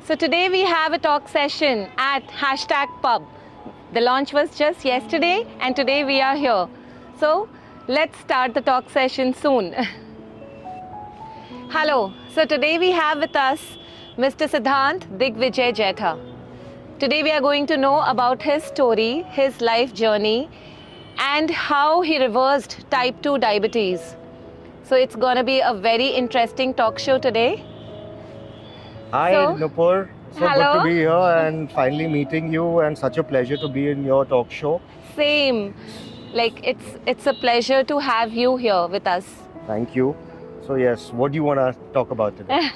So today we have a talk session at #pub. The launch was just yesterday and today we are here. So let's start the talk session soon. Hello. So today we have with us Mr. Siddhant Digvijay Jetha. Today we are going to know about his story, his life journey, and how he reversed type 2 diabetes. So it's going to be a very interesting talk show today. Hi, Nuupur. So hello. Good to be here and finally meeting you, and such a pleasure to be in your talk show. Same. Like it's a pleasure to have you here with us. Thank you. So yes, what do you want to talk about today?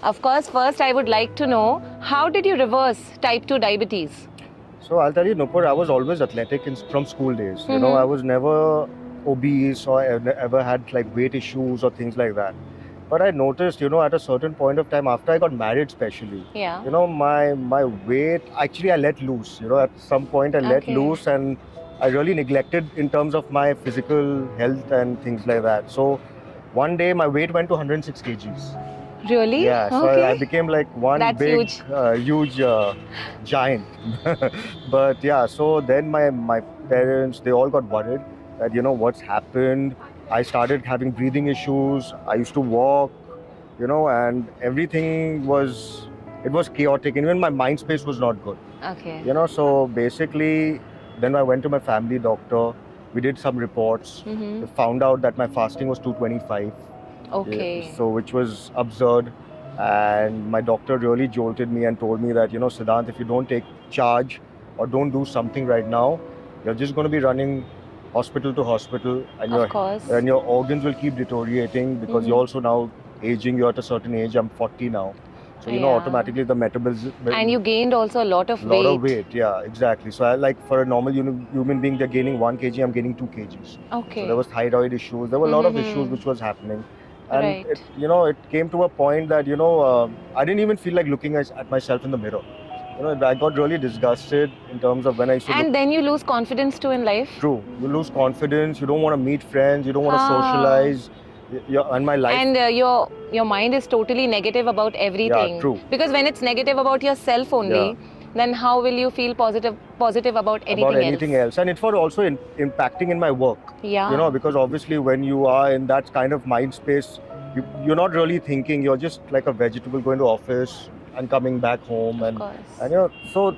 Of course, first I would like to know, how did you reverse type 2 diabetes? So I'll tell you, Nuupur, I was always athletic from school days. You know, I was never obese or ever had like weight issues or things like that. But I noticed, at a certain point of time, after I got married especially, my weight, actually I let loose. At some point I let loose and I really neglected in terms of my physical health and things like that. So one day my weight went to 106 kgs. Really? Yeah, so I became like one That's big, huge giant. But yeah, so then my parents, they all got worried that, what's happened. I started having breathing issues. I used to walk, and everything was chaotic. And even my mind space was not good. Okay. So basically, then I went to my family doctor. We did some reports. We found out that my fasting was 225. Okay. Yeah, so which was absurd. And my doctor really jolted me and told me that, Siddhant, if you don't take charge or don't do something right now, you're just going to be running hospital to hospital, and your organs will keep deteriorating because you're also now aging. You're at a certain age. I'm 40 now, so automatically the metabolism. And you gained also a lot of weight. Lot of weight, yeah, exactly. So I for a normal human being, they're gaining 1 kg. I'm gaining 2 kgs. Okay. So there was thyroid issues. There were a lot of issues which was happening, and it came to a point that I didn't even feel like looking at myself in the mirror. I got really disgusted in terms of when I used to And then you lose confidence too in life? True. You lose confidence, you don't want to meet friends, you don't want to socialize. And my life... And your mind is totally negative about everything. Yeah, true. Because when it's negative about yourself only, then how will you feel positive about anything else? And it was also impacting in my work. Yeah. Because obviously when you are in that kind of mind space, you're not really thinking, you're just like a vegetable going to office and coming back home, and so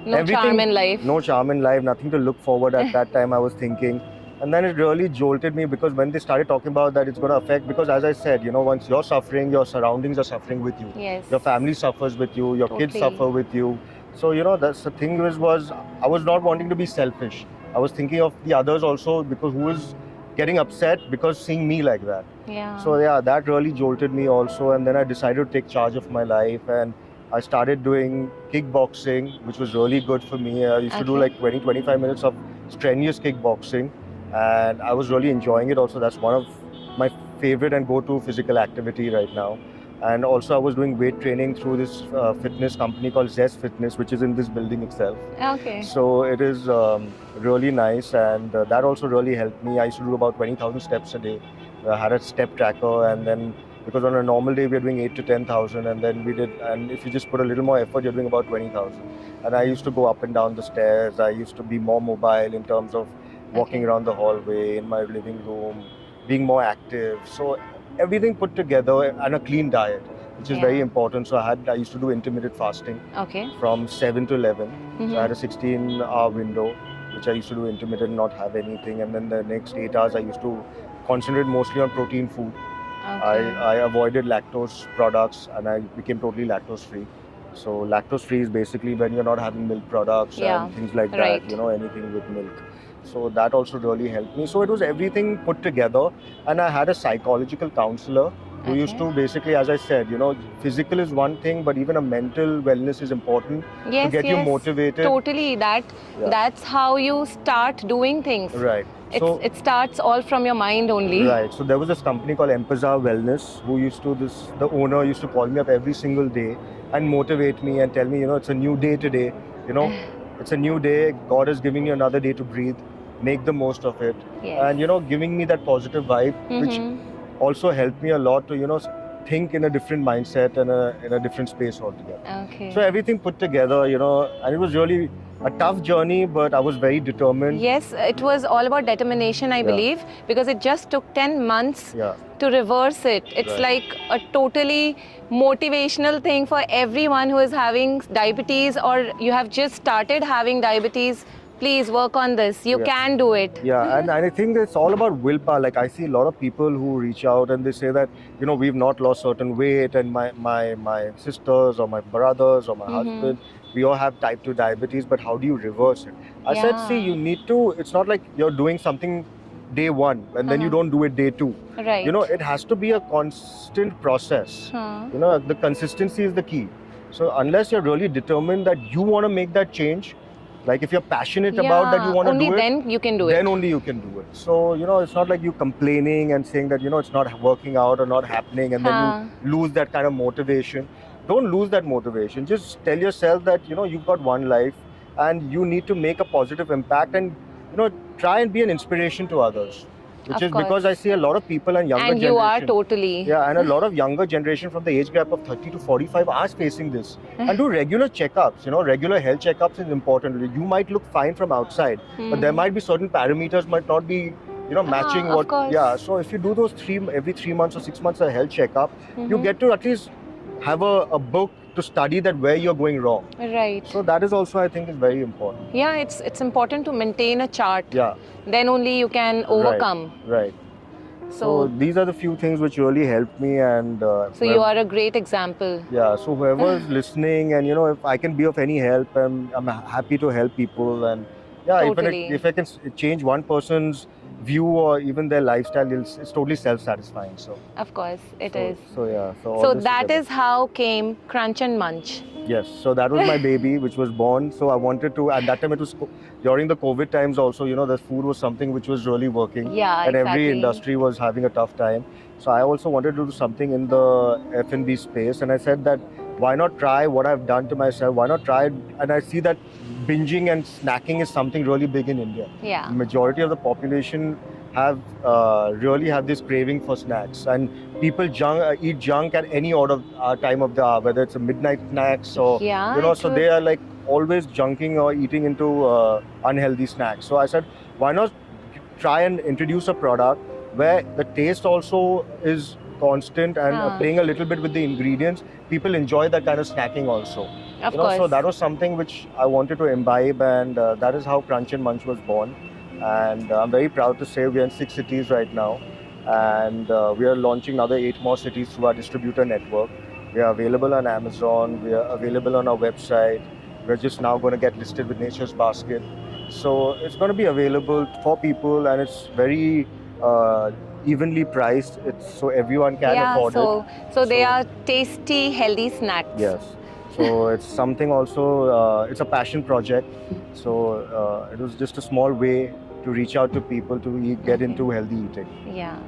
no charm in life. No charm in life, nothing to look forward at that time I was thinking. And then it really jolted me because when they started talking about that it's going to affect, because as I said, once you're suffering, your surroundings are suffering with you. Yes. Your family suffers with you, your kids suffer with you. So, that's the thing was I was not wanting to be selfish. I was thinking of the others also, because who is getting upset because seeing me like that. Yeah. So that really jolted me also, and then I decided to take charge of my life, and I started doing kickboxing, which was really good for me. I used to do like 20-25 minutes of strenuous kickboxing, and I was really enjoying it also. That's one of my favorite and go-to physical activity right now. And also I was doing weight training through this fitness company called Zest Fitness, which is in this building itself. Okay. So it is really nice, and that also really helped me. I used to do about 20,000 steps a day. I had a step tracker, and then because on a normal day we are doing 8 to 10,000, and then and if you just put a little more effort, you're doing about 20,000. And I used to go up and down the stairs. I used to be more mobile in terms of walking around the hallway, in my living room, being more active. So everything put together, and a clean diet, which is very important. So I used to do intermittent fasting from 7 to 11. So I had a 16-hour window, which I used to do intermittent, not have anything. And then the next 8 hours, I used to concentrate mostly on protein food. I avoided lactose products, and I became totally lactose free. So lactose free is basically when you're not having milk products and things like that, anything with milk. So that also really helped me. So it was everything put together, and I had a psychological counselor who used to basically, as I said, physical is one thing, but even a mental wellness is important to get you motivated. Totally, that's how you start doing things. Right. It starts all from your mind only. Right. So there was this company called Empazar Wellness who the owner used to call me up every single day and motivate me and tell me, it's a new day today, it's a new day. God is giving you another day to breathe. Make the most of it. Yes. And, giving me that positive vibe, which also helped me a lot to, think in a different mindset and in a different space altogether. Okay. So everything put together, and it was really a tough journey, but I was very determined. Yes, it was all about determination, I Yeah. believe, because it just took 10 months Yeah. to reverse it. It's Right. like a totally motivational thing for everyone who is having diabetes, or you have just started having diabetes. Please work on this. You Yeah. can do it. Yeah, and I think it's all about willpower. Like I see a lot of people who reach out and they say that, we've not lost certain weight, and my sisters or my brothers or my husband, we all have type 2 diabetes, but how do you reverse it? I said, see, Yeah. you need to, it's not like you're doing something day one and then you don't do it day two. Right. It has to be a constant process. Huh. The consistency is the key. So unless you're really determined that you want to make that change, like if you're passionate about that, you want to only do it, then you can do it. then only you can do it. So, it's not like you complaining and saying that, it's not working out or not happening, and then you lose that kind of motivation. Don't lose that motivation. Just tell yourself that, you've got one life and you need to make a positive impact, and, try and be an inspiration to others. Which Of is because course. I see a lot of people and younger And generation. you are totally. Yeah, and a lot of younger generation from the age gap of 30 to 45 are facing this. And do regular checkups, regular health checkups is important. You might look fine from outside, but there might be certain parameters might not be, matching of what. course. Yeah, so if you do those every 3 months or 6 months a health checkup, you get to at least have a book to study that where you're going wrong. Right. So that is also, I think, is very important. Yeah, it's important to maintain a chart. Yeah. Then only you can overcome. Right. So these are the few things which really helped me, and so you are a great example. yeah. So whoever is listening, and if I can be of any help, I'm happy to help people, and yeah, Totally. if I can change one person's view or even their lifestyle, it's totally self-satisfying. So Of course, it is. So yeah. So, all So this that together. is how came Crunch and Munch. Yes, so that was my baby which was born. So I wanted to, at that time it was during the COVID times also, the food was something which was really working. Yeah, And exactly. every industry was having a tough time. So I also wanted to do something in the F&B space, and I said that why not try what I've done to myself, why not try it? And I see that binging and snacking is something really big in India. Yeah. Majority of the population really have this craving for snacks, and people eat junk at any time of the hour, whether it's a midnight snacks or Yeah, so they are like always junking or eating into unhealthy snacks. So I said, why not try and introduce a product where the taste also is constant and playing a little bit with the ingredients. People enjoy that kind of snacking also. Of course. So that was something which I wanted to imbibe, and that is how Crunch and Munch was born. And I'm very proud to say we are in 6 cities right now, and we are launching another 8 more cities through our distributor network. We are available on Amazon, we are available on our website. We're just now going to get listed with Nature's Basket. So it's going to be available for people, and it's very evenly priced. So everyone can afford it. So they are tasty, healthy snacks. Yes. So it's something also, it's a passion project. So it was just a small way to reach out to people to get into healthy eating. Yeah.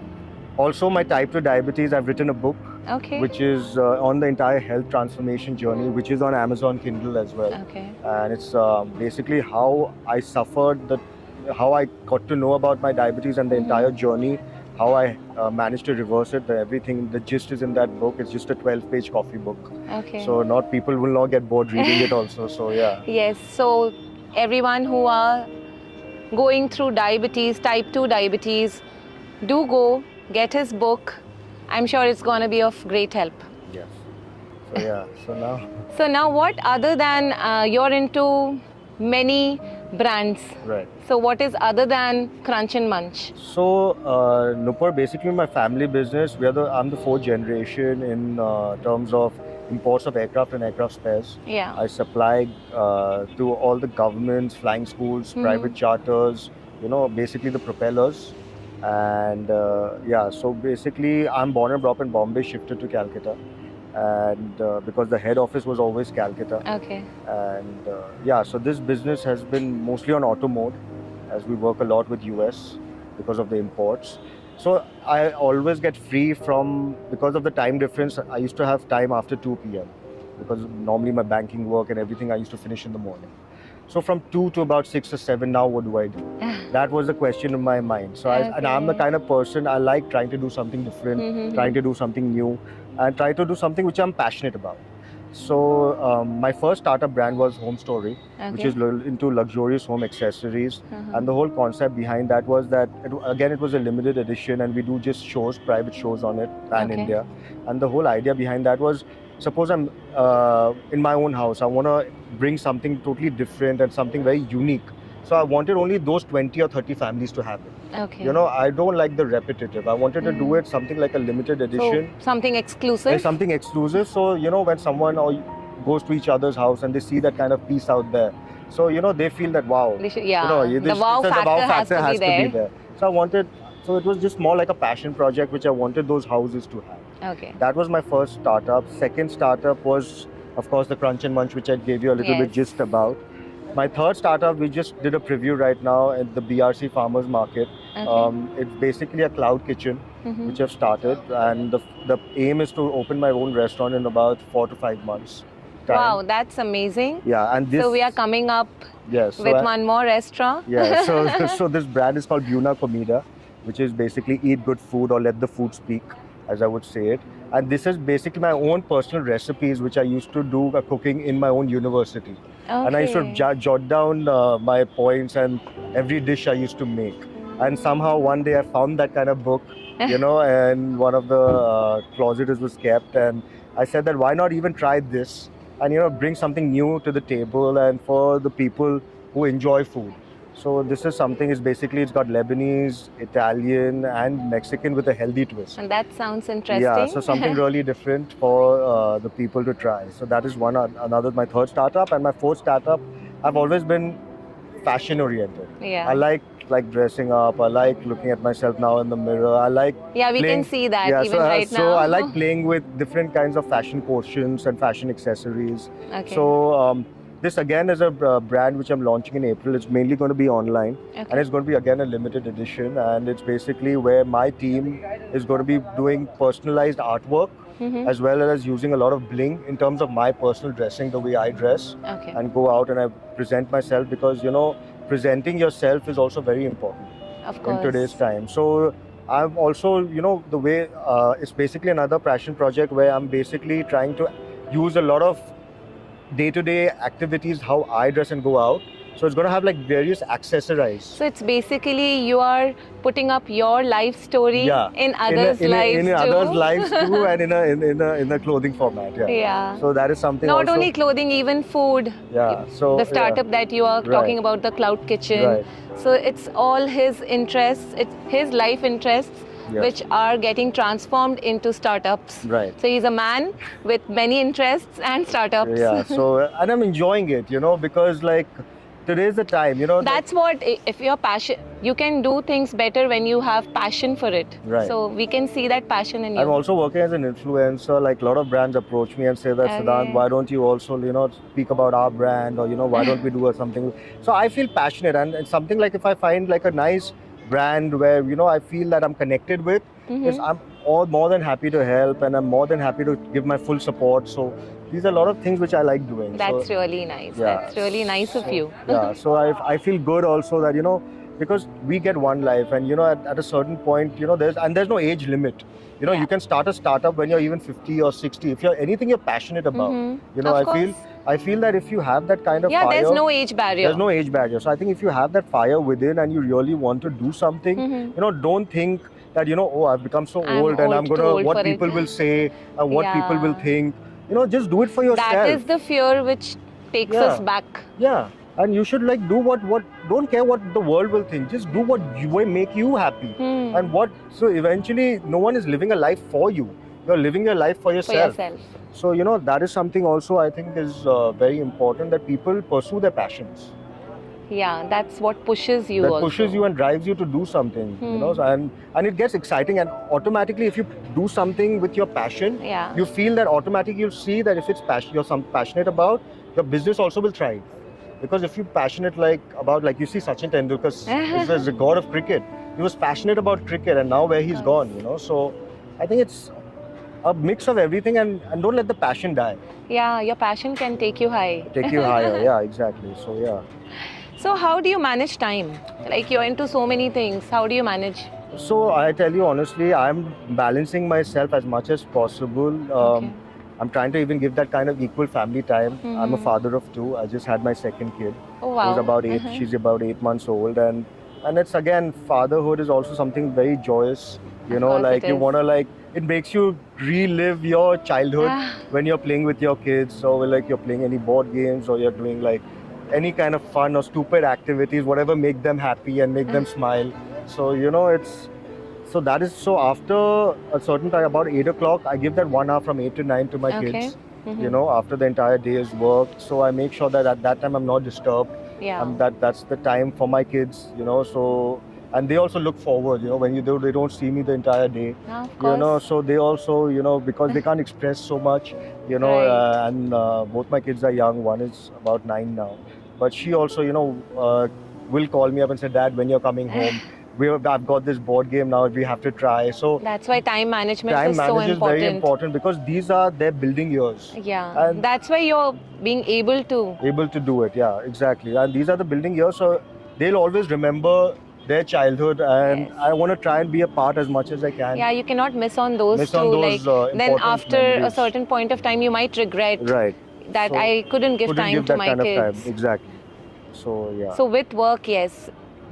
Also, my type 2 diabetes, I've written a book, Okay. which is on the entire health transformation journey, which is on Amazon Kindle as well. Okay. And it's basically how I suffered, how I got to know about my diabetes and the entire journey, how I managed to reverse it. Everything, the gist is in that book. It's just a 12-page coffee book. Okay. So people will not get bored reading it also. So yeah. Yes. So everyone who are going through diabetes, type 2 diabetes, do go get his book. I'm sure it's going to be of great help. Yes. So yeah. So now what, other than you're into many brands, Right. so what is other than Crunch and Munch? So Nuupur, basically my family business, I'm the 4th generation in terms of imports of aircraft and aircraft spares. Yeah. I supply to all the governments, flying schools, private charters, basically the propellers. And so basically I'm born and brought up in Bombay, shifted to Calcutta. And because the head office was always Calcutta. Okay. And so this business has been mostly on auto mode, as we work a lot with US because of the imports. So I always get free because of the time difference. I used to have time after 2 p.m. because normally my banking work and everything I used to finish in the morning. So from 2 to about 6 or 7, now what do I do? That was the question in my mind. So and I'm the Okay. kind of person, I like trying to do something different, trying to do something new, and try to do something which I'm passionate about. So my first startup brand was Home Story, which Okay. is into luxurious home accessories. Uh-huh. And the whole concept behind that was that, it was a limited edition, and we do just shows, private shows on it, pan Okay. India. And the whole idea behind that was, suppose I'm in my own house, I want to bring something totally different and something very unique. So I wanted only those 20 or 30 families to have it. Okay. You know, I don't like the repetitive. I wanted to do it something like a limited edition. So something exclusive. Something exclusive. So, you know, when someone goes to each other's house and they see that kind of piece out there, so, you know, they feel that, wow. Yeah. You know, The wow factor has to be there. So it was just more like a passion project which I wanted those houses to have. Okay. That was my first startup. Second startup was, of course, the Crunch and Munch, which I gave you a little bit gist about. My third startup, we just did a preview right now at the BRC Farmers Market. Okay. It's basically a cloud kitchen, which I've started, and the aim is to open my own restaurant in about 4 to 5 months. Time. Wow, that's amazing. Yeah, and this. So we are coming up with one more restaurant. Yeah, so this brand is called Buna Comida, which is basically eat good food or let the food speak, as I would say it. And this is basically my own personal recipes, which I used to do cooking in my own university. Okay. And I used to jot down my points and every dish I used to make. And somehow one day I found that kind of book, you know, and one of the closets was kept. And I said that why not even try this and, you know, bring something new to the table and for the people who enjoy food. So this is something, it's got Lebanese, Italian and Mexican with a healthy twist. And that sounds interesting. Yeah, so something really different for the people to try. So that is my third startup. And my fourth startup, I've always been fashion oriented. Yeah. I like dressing up. I like looking at myself now in the mirror. I like we can see that even right now. So I like playing with different kinds of fashion quotients and fashion accessories. Okay. So this again is a brand which I'm launching in April. It's mainly going to be online, and it's going to be again a limited edition. And it's basically where my team is going to be doing personalized artwork, as well as using a lot of bling in terms of my personal dressing, the way I dress, and go out and I present myself, because, you know, presenting yourself is also very important in today's time. So I'm also, you know, the way it's basically another passion project where I'm basically trying to use a lot of day-to-day activities, how I dress and go out. So it's going to have like various accessories. So it's basically you are putting up your life story in others' lives too. In others' lives too, and in a clothing format. Yeah. So that is something. Not only clothing, even food. Yeah. So the startup that you are talking about, the cloud kitchen. Right. So it's all his interests. It's his life interests. Which are getting transformed into startups. Right. So he's a man with many interests and startups. Yeah. So and I'm enjoying it, you know, because like today's the time, you know. That's what, if you're passionate, you can do things better when you have passion for it. Right. So we can see that passion in you. I'm also working as an influencer. Like a lot of brands approach me and say that, Siddhant, why don't you also, you know, speak about our brand, or, you know, why don't we do something? So I feel passionate, and it's something like if I find like a nice brand where, you know, I feel that I'm connected with, is I'm more than happy to help, and I'm more than happy to give my full support. So these are a lot of things which I like doing. That's really nice. Yeah. That's really nice of you. Yeah, so I feel good also that, you know, because we get one life, and, you know, at a certain point, you know, there's no age limit. You know, you can start a startup when you're even 50 or 60. If you're anything you're passionate about, you know, I feel that if you have that kind of fire, there's no age barrier. There's no age barrier. So I think if you have that fire within and you really want to do something, you know, don't think that, you know, oh, I've become so old and I'm gonna, what people will say, what people will think. You know, just do it for yourself. That is the fear which takes us back. Yeah. And you should like do what don't care what the world will think. Just do what will make you happy. And so eventually no one is living a life for you. You're living your life for yourself. So, you know, that is something also I think is very important, that people pursue their passions. Yeah, that's what pushes you. That pushes you and drives you to do something, you know, and it gets exciting, and automatically if you do something with your passion, you feel that automatically you'll see that if it's you're passionate about, your business also will thrive. Because if you're passionate about you see Sachin Tendulkar is the god of cricket. He was passionate about cricket, and now where he's gone, you know. So I think a mix of everything, and don't let the passion die. Yeah, your passion can take you high. Take you higher. Yeah, exactly. So yeah. So how do you manage time? Like you're into so many things. How do you manage? So I tell you honestly, I'm balancing myself as much as possible. Okay. I'm trying to even give that kind of equal family time. I'm a Mhm. father of two. I just had my second kid. Oh wow. Who's about 8. She's about 8 months old, and it's again, fatherhood is also something very joyous. You Of know, course like it you is. wanna like it makes you relive your childhood Ah, when you're playing with your kids, or like you're playing any board games, or you're doing like any kind of fun or stupid activities, whatever make them happy and make them smile. So you know, it's so that is so after a certain time, about 8 o'clock, I give that 1 hour from 8 to 9 to my okay. kids. Mhm. You know, after the entire day is worked, so I make sure that at that time I'm not disturbed. Yeah. That's the time for my kids. You know, so and they also look forward. You know, when they don't see me the entire day. Yeah, of You know, course. so they also, you know, because they can't express so much. You know, Right. and both my kids are young. One is about 9 now, but she also, you know, will call me up and say, "Dad, when you're coming home, I've got this board game now. We have to try." So That's why time management time is so management is very important. important because these are their building years. Yeah. And That's why you're being able to. able to do it, yeah, exactly. And these are the building years, so they'll always remember their childhood, and Yes. I want to try and be a part as much as I can. Yeah, you cannot miss on those Miss two. on Like those then important after a memories. certain point of time, you might regret Right. that So, I couldn't give couldn't time give to that my kind of kids. time. Exactly. So yeah. So with work, yes,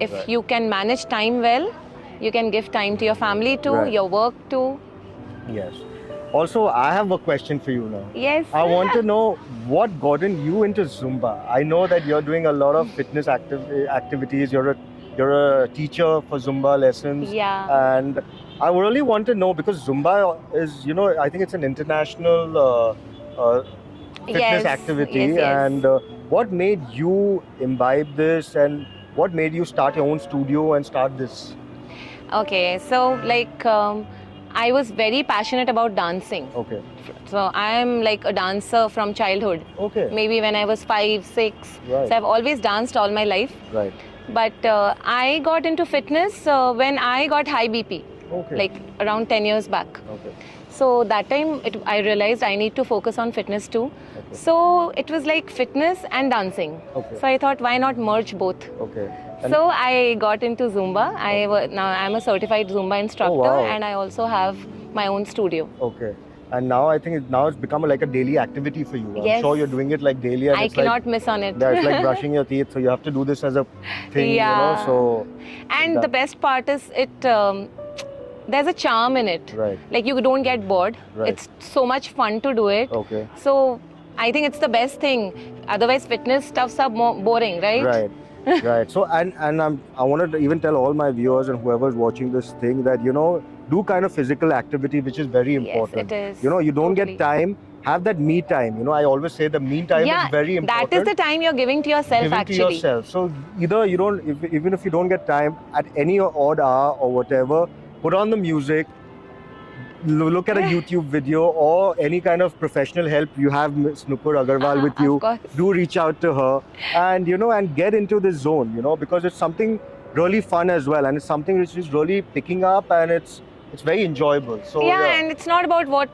if Right. you can manage time well, you can give time to your family too, Right. your work too. Yes. Also, I have a question for you now. Yes. I want to know what gotten you into Zumba. I know that you're doing a lot of fitness activities. You're a teacher for Zumba lessons. Yeah. And I really want to know because Zumba is, you know, I think it's an international fitness Yes, activity. yes, yes. And what made you imbibe this, and what made you start your own studio and start this? Okay, so like I was very passionate about dancing. Okay. So I am like a dancer from childhood. Okay. Maybe when I was 5, 6. Right. So I've always danced all my life. Right. But I got into fitness when I got high BP, Okay. like around 10 years back. Okay. So that time I realized I need to focus on fitness too. Okay. So it was like fitness and dancing. Okay. So I thought, why not merge both? Okay. So I got into Zumba. Now I'm a certified Zumba instructor, Oh, wow. and I also have my own studio. Okay. And now I think it's become like a daily activity for you. I'm Yes. sure you're doing it like daily. And I it's cannot miss on it. It's like brushing your teeth. So you have to do this as a thing, Yeah. you know. So And the best part is there's a charm in it. Right. Like you don't get bored. Right. It's so much fun to do it. Okay. So I think it's the best thing. Otherwise, fitness stuffs are more boring, right? Right. Right. So I wanted to even tell all my viewers and whoever's watching this thing that, you know, do kind of physical activity, which is very important. Yes, it is. You know, you don't Totally. get time. Have that me time. You know, I always say the me time Yeah, is very important. that is the time you're giving to yourself Giving actually. to yourself. So either you don't, even if you don't get time at any odd hour or whatever, put on the music, look at a YouTube video or any kind of professional help. You have Ms. Nuupur Agarwal with you. Of course. Do reach out to her and, you know, and get into this zone, you know, because it's something really fun as well, and it's something which is really picking up, and it's very enjoyable. So Yeah, and it's not about what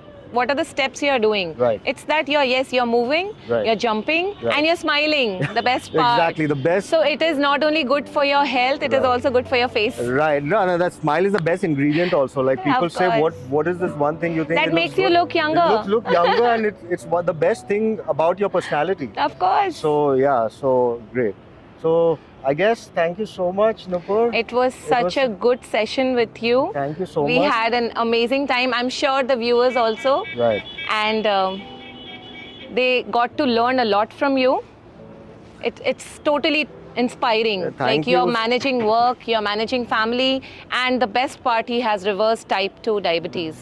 are the steps you are doing. Right. It's that you're moving, Right. you're jumping, Right. and you're smiling. The best part. Exactly, the best. So it is not only good for your health, it is Right. also good for your face. Right. No, that smile is the best ingredient also. Like people Of say, course. what is this one thing you think That it makes looks you good? look younger. It look younger, and it's the best thing about your personality. Of course. So yeah, so great. So I guess thank you so much, Nuupur. It was such a good session with you. Thank you so We much. had an amazing time. I'm sure the viewers also. Right. And they got to learn a lot from you. It's totally inspiring. Thank Like you're you. managing work, you're managing family, and the best part, he has reverse type 2 diabetes.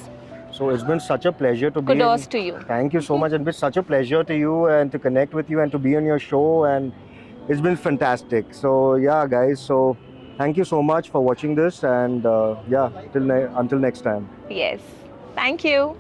So it's been such a pleasure to be. Kudos to you. Thank you so much. It's been such a pleasure to you and to connect with you and to be on your show, and it's been fantastic. So yeah, guys. So thank you so much for watching this, and yeah, until next time. Yes. Thank you.